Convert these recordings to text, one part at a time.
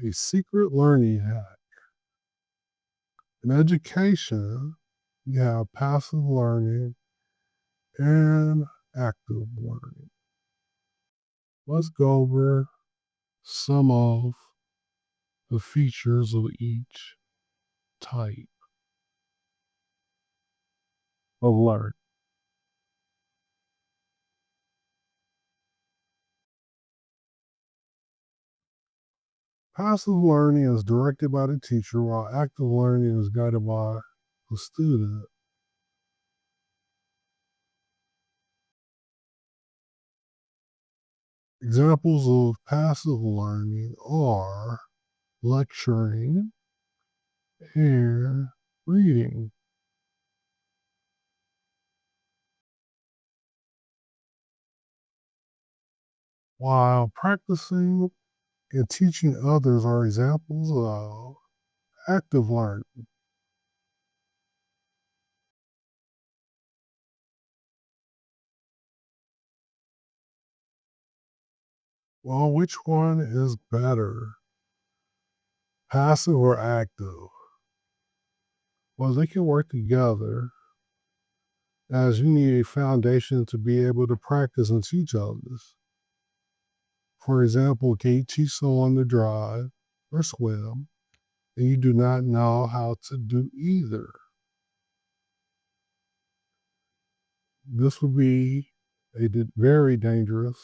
A secret learning hack. In education, you have passive learning and active learning. Let's go over some of the features of each type of learning. Passive learning is directed by the teacher, while active learning is guided by the student. Examples of passive learning are lecturing and reading. While practicing and teaching others are examples of active learning. Well, which one is better, passive or active? Well, they can work together as you need a foundation to be able to practice and teach others. For example, can you teach someone to drive or swim and you do not know how to do either? This would be a very dangerous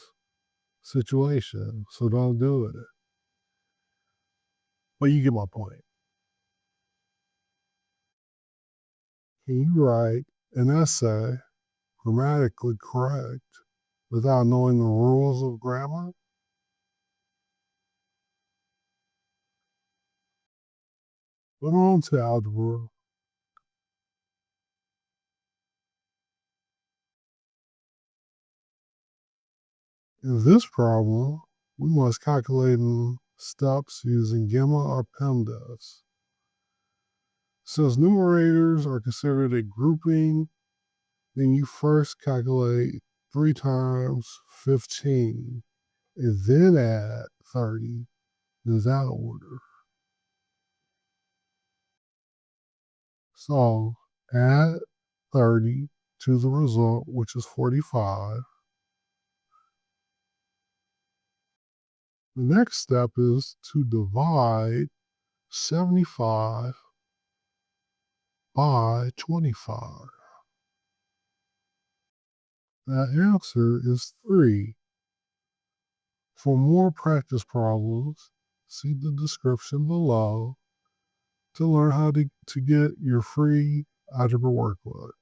situation, so don't do it. But you get my point. Can you write an essay grammatically correct without knowing the rules of grammar? But on to algebra. In this problem, we must calculate in steps using gamma or PEMDAS. Since numerators are considered a grouping, then you first calculate 3 times 15 and then add 30 in that order. So add 30 to the result, which is 45. The next step is to divide 75 by 25. That answer is 3. For more practice problems, see the description below to learn how to get your free algebra workbook.